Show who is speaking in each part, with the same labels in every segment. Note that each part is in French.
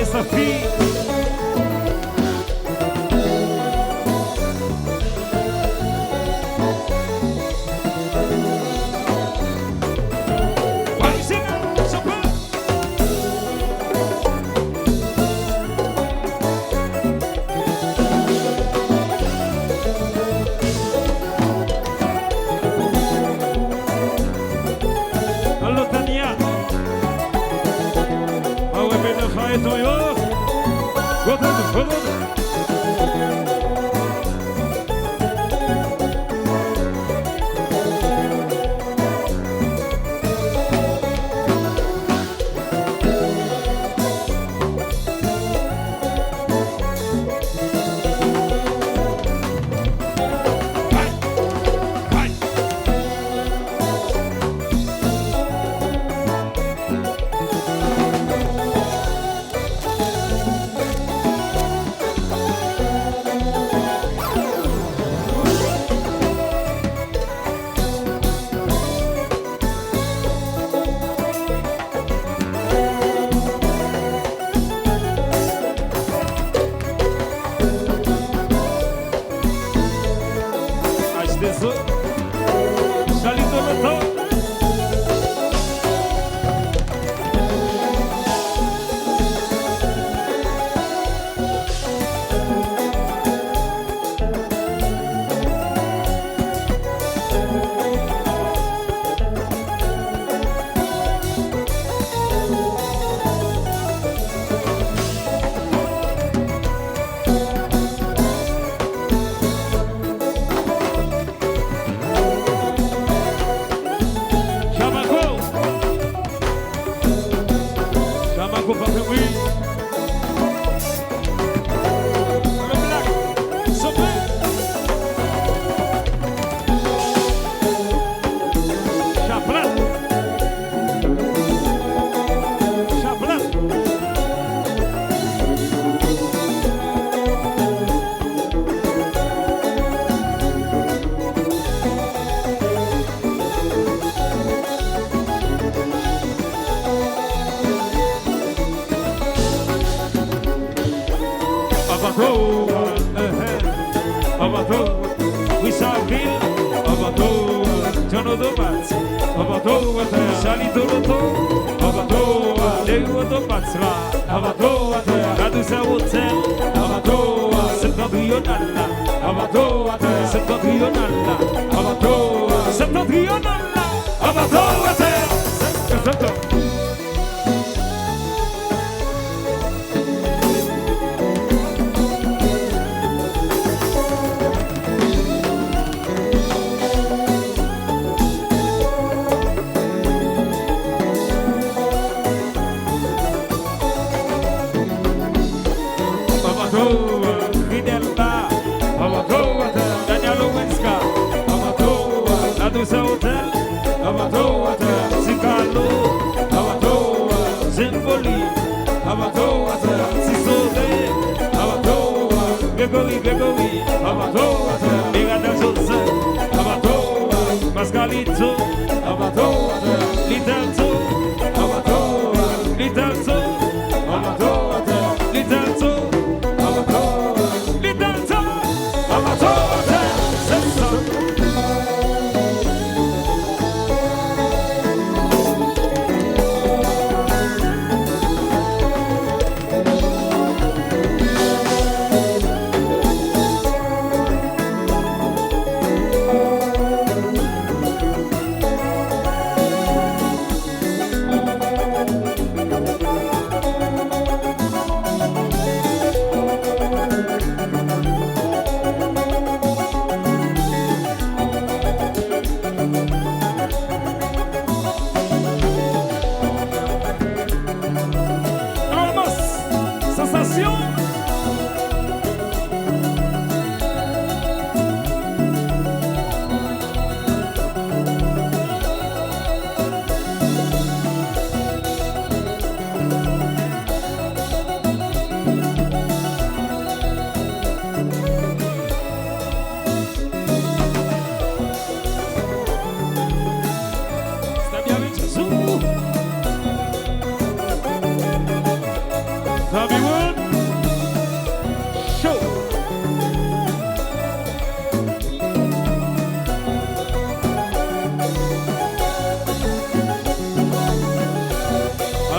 Speaker 1: essa filha.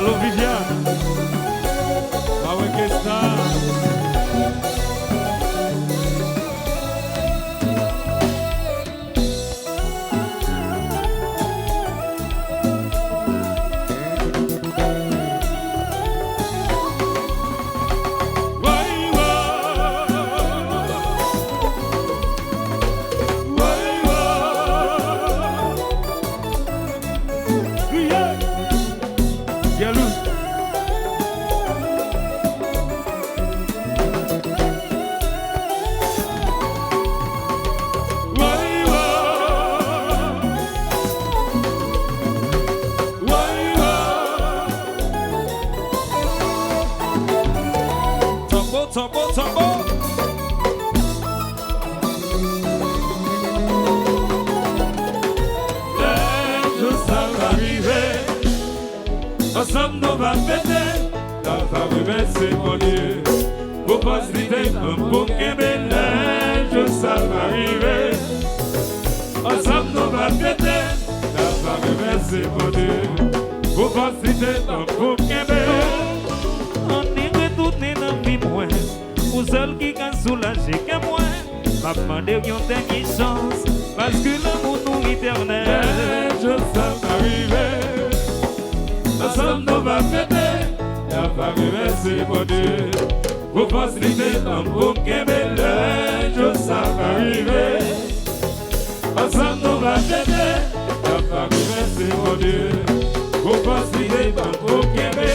Speaker 1: Allô Viviane. Ah ouais, qu'est-ce que ça?
Speaker 2: Ensemble nous va fêter, la femme merci mon Dieu. Pour faciliter pour qu'aimer je ça va arriver. Ensemble nous va fêter, la femme merci mon Dieu. Pour faciliter pour qu'aimer.
Speaker 3: On est retourné dans la vie moins, pour celle qui a soulagé que moi. M'a demandé une dernière chance, parce que l'amour nous éternel.
Speaker 2: Je ça va arriver. Ensemble nous va fêter, la famille merci mon Dieu. Pour faciliter pour qu'aimer je ça va arriver. Ensemble nous va fêter, la famille merci mon Dieu. Pour faciliter pour qu'aimer.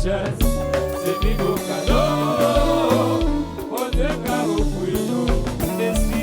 Speaker 2: richesse, c'est plus beau cadeau. Bon Dieu qu'a offert nous, messieurs.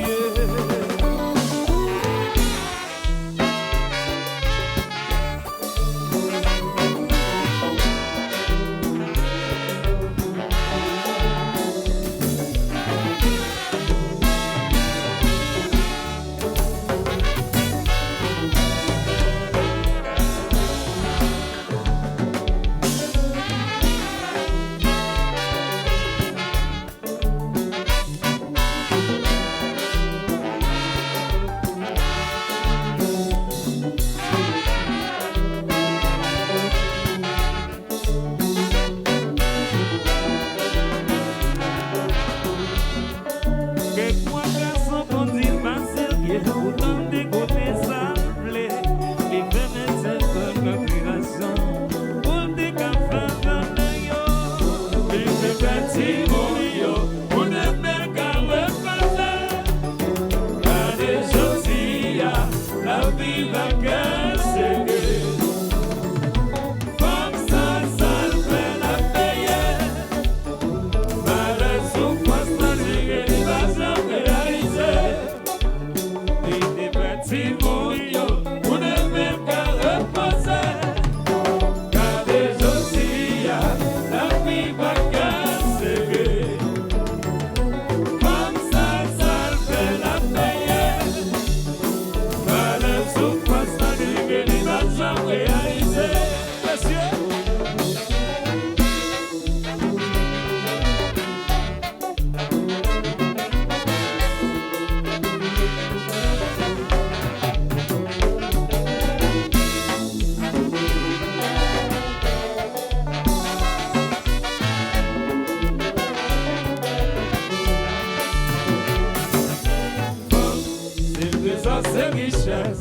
Speaker 2: C'est richesse,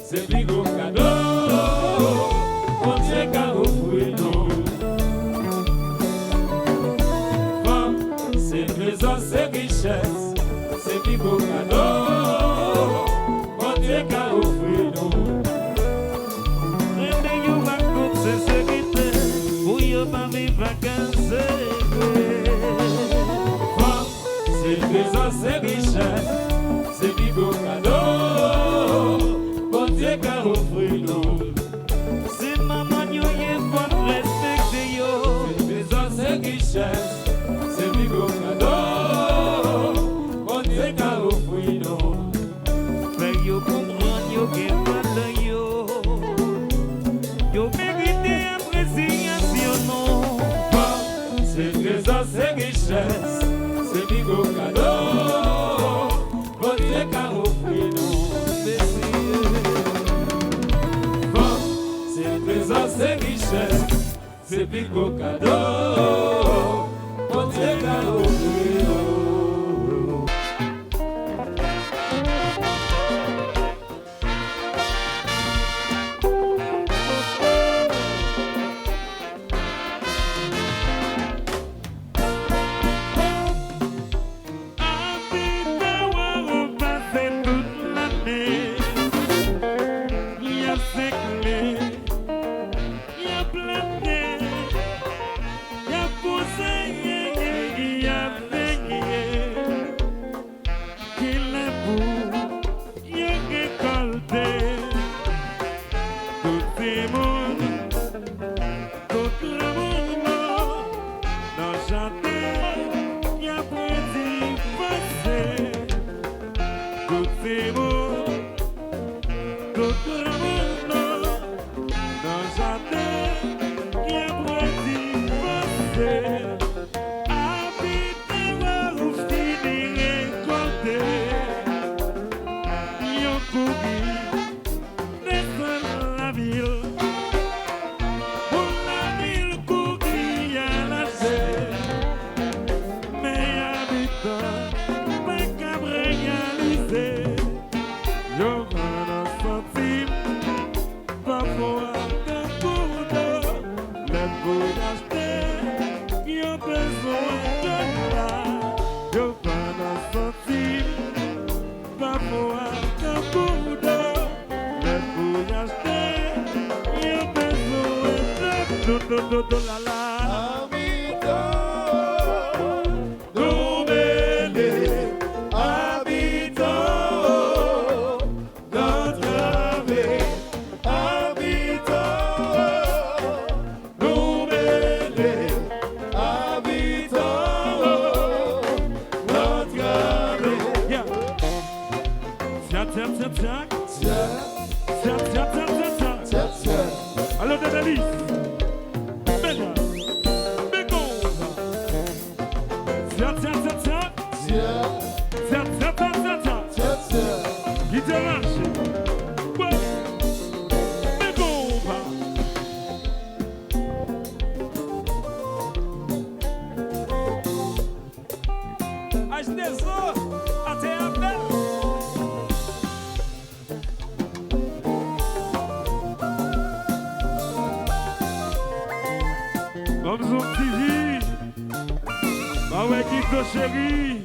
Speaker 2: c'est plus gros cadeau. Bon Dieu qu'a offert nous. Femme, c'est trésor, c'est richesse, c'est plus gros cadeau. Bon Dieu qu'a offert nous.
Speaker 3: Rendez-vous à toute sécurité, pour y pas vivre vacances.
Speaker 2: Femme, c'est trésor, c'est richesse, c'est plus gros cadeau. Bon Dieu qu'a offert nous.
Speaker 3: C'est maman yo y faut respecter yo.
Speaker 2: C'est trésor, c'est richesse, c'est plus gros cadeau. Bon Dieu qu'a offert nous.
Speaker 3: Fait yo comprendre yo que mal yo. Yo mérité appréciation non.
Speaker 2: C'est trésor, c'est richesse, c'est plus gros cadeau. Bon Dieu qu'a offert nous. C'est trésor, c'est richesse, c'est plus gros cadeau. Bon Dieu qu'a offert nous.
Speaker 3: Yeah. Alors, d'analyse. Bella. Bégonza. Guitare. Bégonza. As tesouro até a bela. Vamos um TV. Vamos equipe do chéri.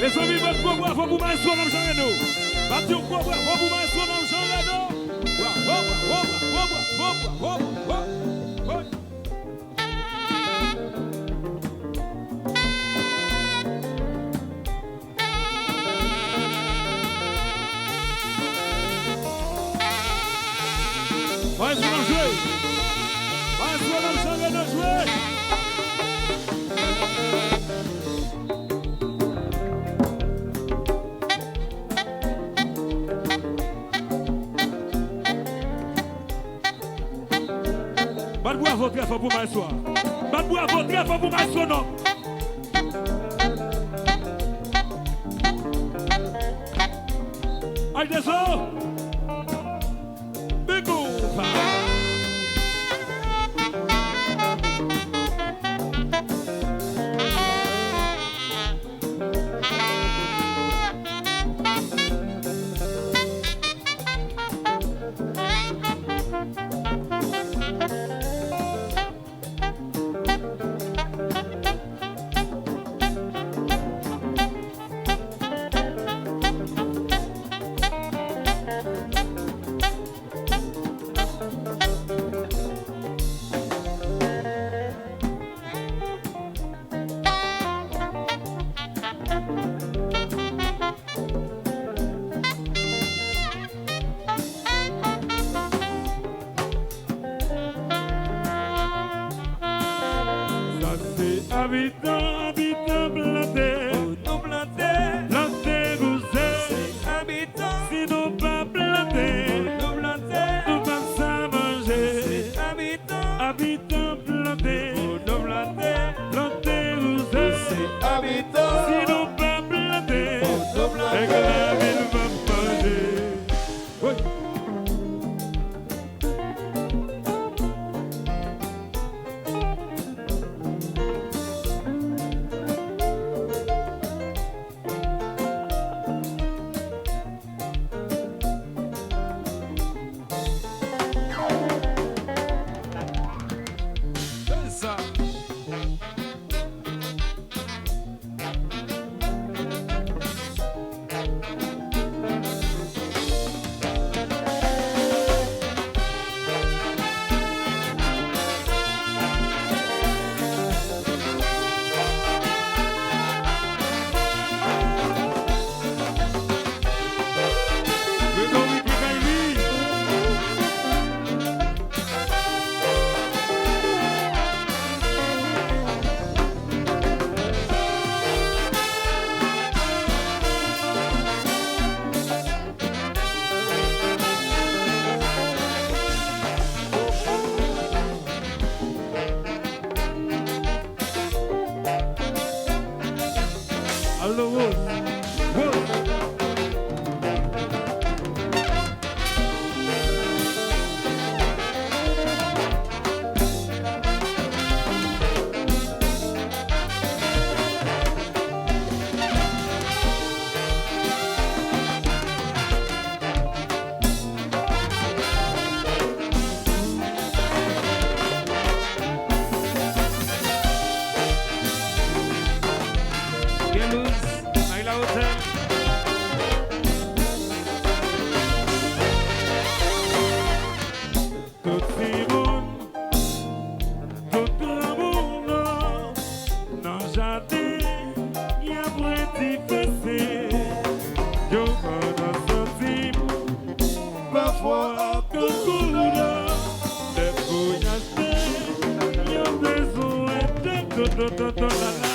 Speaker 1: Les amis, votre gros bravo pour Maestro dans le champ Renault. Battez au gros bravo pour Maestro dans le champ Renault. Maestro dans le jouer. Maestro dans le champ Renault jouer. Bat bravo très fort pour Maestro. Bat bravo très fort pour Maestro, non. Allez, descends. Bego. Habitant, habitant, planté,
Speaker 3: nous planter,
Speaker 1: planté, vous êtes.
Speaker 3: c'est habitant,
Speaker 1: Si nous pas planté,
Speaker 3: nous planter,
Speaker 1: nous pas ça manger.
Speaker 3: c'est habitant,
Speaker 1: Habitant, planté,
Speaker 3: nous planter,
Speaker 1: planté, vous êtes.
Speaker 3: c'est habitant,
Speaker 1: Si nous pas planté,
Speaker 3: nous
Speaker 1: et que
Speaker 3: planter.
Speaker 1: la ville va manger. Oui. C'est ça. Allo, Rose. Rose.
Speaker 3: Bien loose, à la hauteur.
Speaker 1: Tout si bon, tout l'amour dans le jardin, y a petit passé. Yo m'en senti parfois que couleur des feuillages, y a besoin de la la.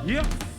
Speaker 3: Yeah.